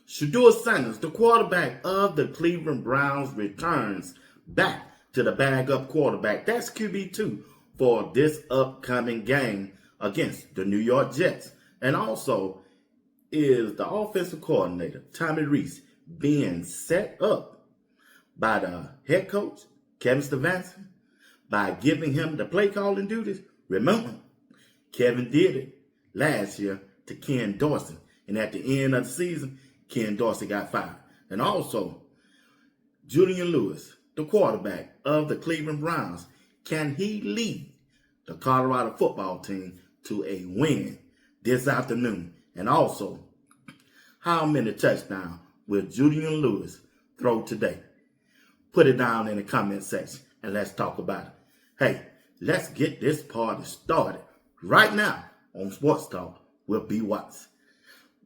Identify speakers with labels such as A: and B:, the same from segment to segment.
A: Shedeur Sanders, the quarterback of the Cleveland Browns, returns back to the bag-up quarterback. That's QB2 for this upcoming game against the New York Jets. And also is the offensive coordinator, Tommy Rees, being set up by the head coach, Kevin Stefanski, by giving him the play calling duties. Remember, Kevin did it last year to Ken Dorsey. And at the end of the season, Ken Dorsey got fired. And also, Julian Lewis, the quarterback of the Cleveland Browns, can he lead the Colorado football team to a win this afternoon? And also, how many touchdowns will Julian Lewis throw today? Put it down in the comment section and let's talk about it. Hey, let's get this party started right now on Sports Talk with B. Watts.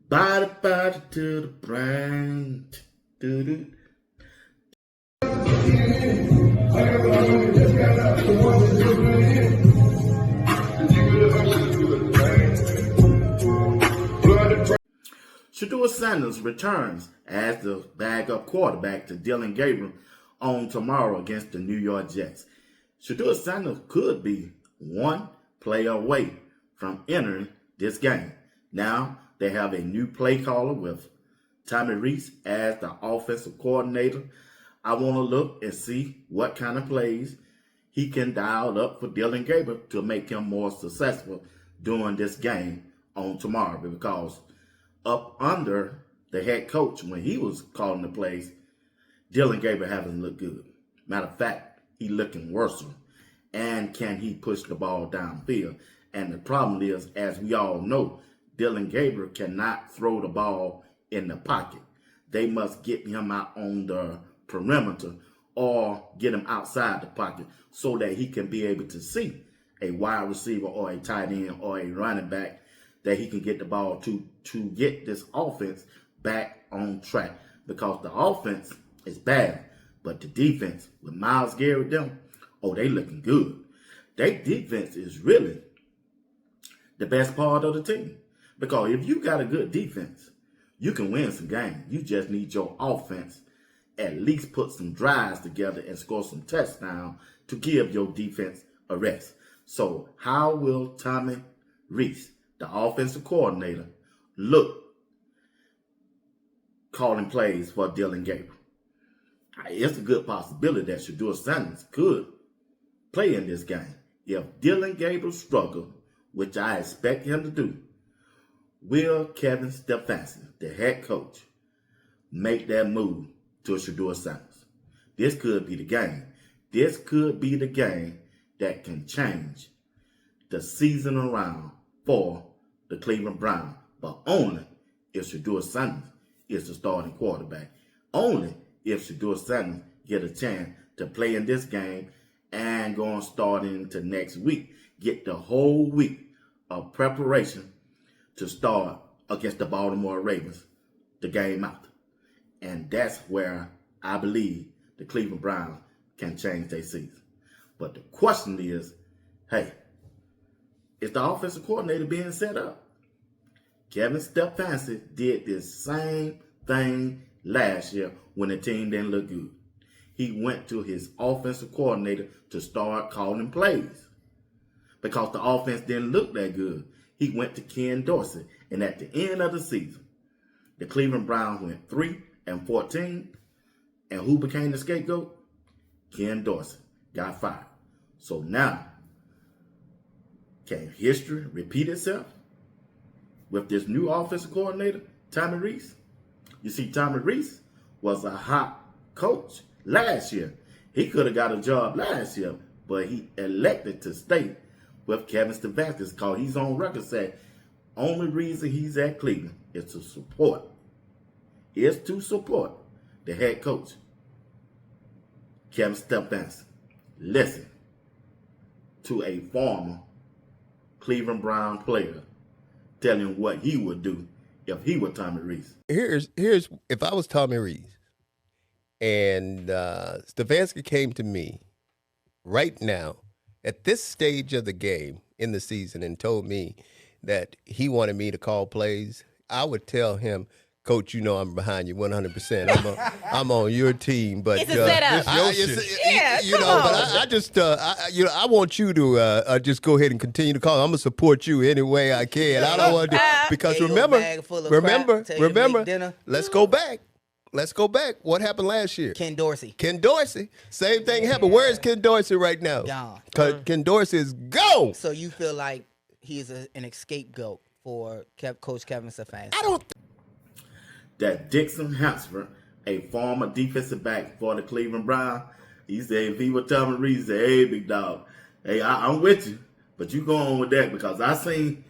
A: Body to the brain. Do-do. Shedeur Sanders returns as the backup quarterback to Dillon Gabriel on tomorrow against the New York Jets. Shedeur Sanders could be one player away from entering this game. Now they have a new play caller with Tommy Rees as the offensive coordinator. I want to look and see what kind of plays he can dial up for Dillon Gabriel to make him more successful during this game on tomorrow, because up under the head coach, when he was calling the plays, Dillon Gabriel hasn't looked good. Matter of fact, he looking worse. And can he push the ball downfield? And the problem is, as we all know, Dillon Gabriel cannot throw the ball in the pocket. They must get him out on the perimeter or get him outside the pocket so that he can be able to see a wide receiver or a tight end or a running back that he can get the ball to get this offense back on track. Because the offense is bad, but the defense with Myles Garrett them, oh, they looking good. Their defense is really the best part of the team. Because if you got a good defense, you can win some games. You just need your offense at least put some drives together and score some touchdowns to give your defense a rest. So how will Tommy Rees, the offensive coordinator, look calling plays for Dillon Gabriel? It's a good possibility that Shedeur Sanders could play in this game. If Dillon Gabriel struggles, which I expect him to do, will Kevin Stefanski, the head coach, make that move to Shedeur Sanders? This could be the game. This could be the game that can change the season around for the Cleveland Browns, but only if Shedeur Sanders is the starting quarterback. Only if Shedeur Sanders get a chance to play in this game and go on starting into next week. Get the whole week of preparation to start against the Baltimore Ravens, the game out. And that's where I believe the Cleveland Browns can change their season. But the question is, hey, is the offensive coordinator being set up? Kevin Stefanski did this same thing last year when the team didn't look good. He went to his offensive coordinator to start calling plays because the offense didn't look that good. He went to Ken Dorsey, and at the end of the season, the Cleveland Browns went 3-14, and who became the scapegoat? Ken Dorsey got fired. So now, can history repeat itself with this new offensive coordinator, Tommy Rees? You see, Tommy Rees was a hot coach last year. He could have got a job last year, but he elected to stay with Kevin Stefanski because he's on record saying only reason he's at Cleveland is to support the head coach, Kevin Stefanski. Listen to a former Cleveland Brown player telling what he would do if he were Tommy Rees.
B: Here's if I was Tommy Rees and Stefanski came to me right now at this stage of the game in the season and told me that he wanted me to call plays, I would tell him, Coach, you know I'm behind you 100%. I'm on your team, but
C: It's a setup.
B: I just I want you to just go ahead and continue to call. I'm gonna support you any way I can. I don't want to because remember. Let's go back. What happened last year?
D: Ken Dorsey.
B: Same thing happened. Where is Ken Dorsey right now?
D: Gone.
B: Ken Dorsey is gone.
D: So you feel like he's an scapegoat for Coach Kevin Stefanski?
B: I don't.
A: That Dixon Hansford, a former defensive back for the Cleveland Browns, he said if he would tell me, Rees, say, hey, big dog, hey, I'm with you, but you go on with that because I seen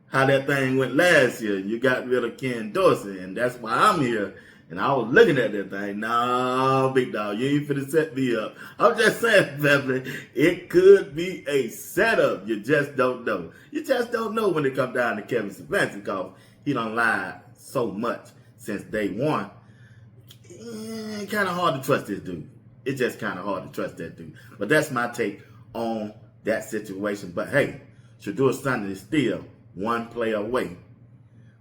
A: how that thing went last year. You got rid of Ken Dorsey, and that's why I'm here. And I was looking at that thing. No, big dog, you ain't finna set me up. I'm just saying, family, it could be a setup. You just don't know. You just don't know when it comes down to Kevin Stefanski because he done lied so much since day one. Kind of hard to trust this dude. It's just kind of hard to trust that dude. But that's my take on that situation. But hey, Shedeur Sunday is still one play away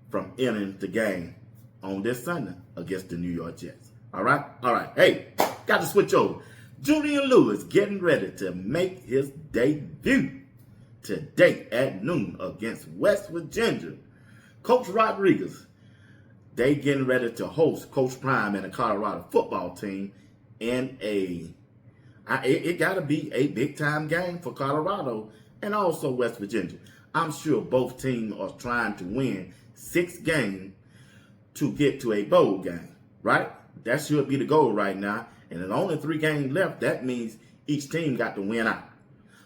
A: from entering the game on this Sunday against the New York Jets. All right? Hey, got to switch over. Julian Lewis getting ready to make his debut today at noon against West Virginia. Coach Rodriguez, they getting ready to host Coach Prime and the Colorado football team in it got to be a big-time game for Colorado and also West Virginia. I'm sure both teams are trying to win 6 games to get to a bowl game, right? That should be the goal right now. And there's only 3 games left. That means each team got to win out.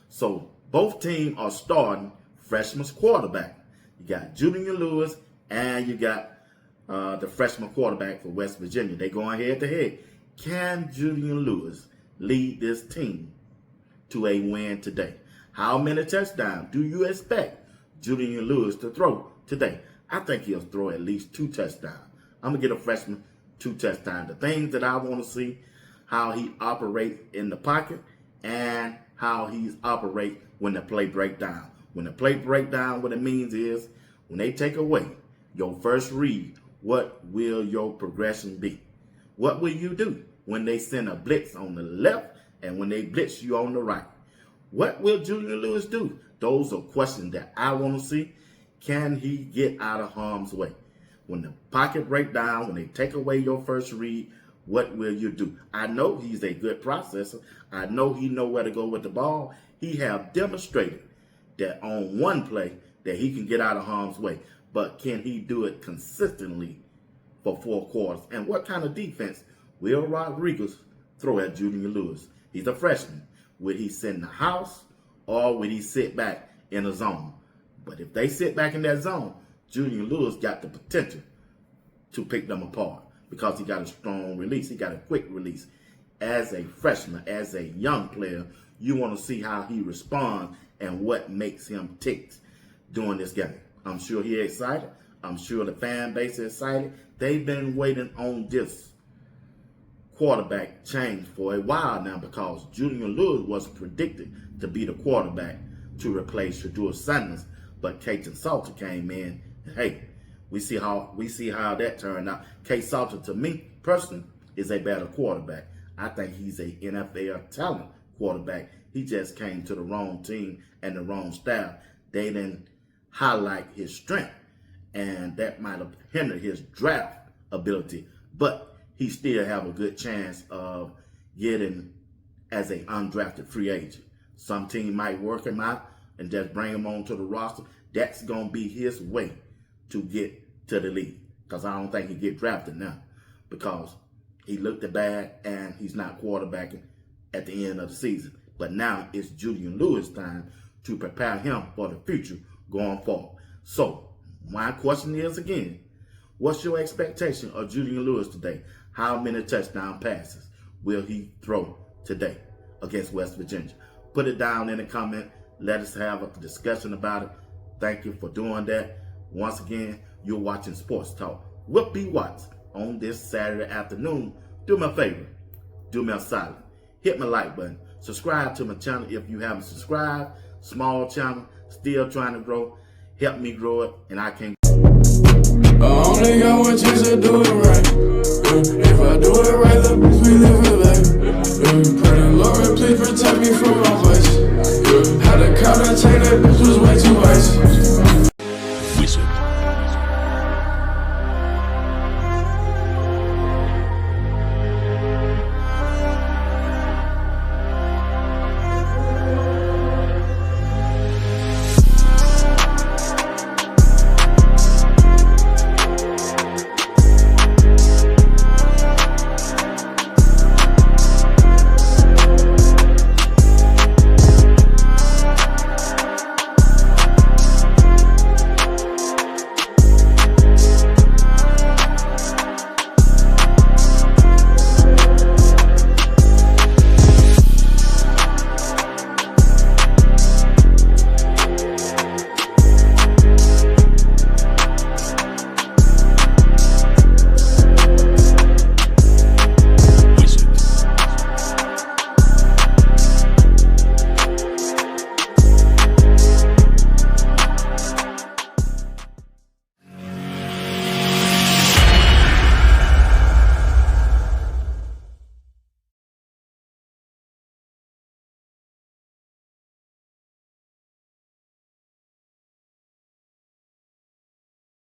A: So both teams are starting freshman quarterback. You got Julian Lewis and you got the freshman quarterback for West Virginia. They going head to head. Can Julian Lewis lead this team to a win today? How many touchdowns do you expect Julian Lewis to throw today? I think he'll throw at least 2 touchdowns. I'm going to get a freshman 2 touchdowns. The things that I want to see, how he operates in the pocket and how he's operate when the play break down. When the play break down, what it means is when they take away your first read, what will your progression be? What will you do when they send a blitz on the left and when they blitz you on the right? What will Julian Lewis do? Those are questions that I want to see. Can he get out of harm's way? When the pocket break down, when they take away your first read, what will you do? I know he's a good processor. I know he know where to go with the ball. He have demonstrated that on one play that he can get out of harm's way. But can he do it consistently for 4 quarters? And what kind of defense will Rodriguez throw at Julian Lewis? He's a freshman. Would he send the house or would he sit back in a zone? But if they sit back in that zone, Julian Lewis got the potential to pick them apart because he got a strong release. He got a quick release. As a freshman, as a young player, you want to see how he responds and what makes him tick during this game. I'm sure he's excited. I'm sure the fan base is excited. They've been waiting on this quarterback change for a while now because Julian Lewis was predicted to be the quarterback to replace Shedeur Sanders, but Katon Salter came in, and hey, we see how that turned out. Kate Salter, to me personally, is a better quarterback. I think he's a NFL talent quarterback. He just came to the wrong team and the wrong staff. They didn't highlight his strength, and that might have hindered his draft ability. But he still have a good chance of getting as an undrafted free agent. Some team might work him out and just bring him onto the roster. That's going to be his way to get to the league because I don't think he get drafted now because he looked bad and he's not quarterbacking at the end of the season. But now it's Julian Lewis' time to prepare him for the future going forward. So my question is again, what's your expectation of Julian Lewis today? How many touchdown passes will he throw today against West Virginia? Put it down in the comment. Let us have a discussion about it. Thank you for doing that. Once again, you're watching Sports Talk with B. Watts on this Saturday afternoon. Do me a favor. Do me a solid. Hit my like button. Subscribe to my channel if you haven't subscribed. Small channel, still trying to grow. Help me grow it, and I can.
C: Only got one chance to do it right.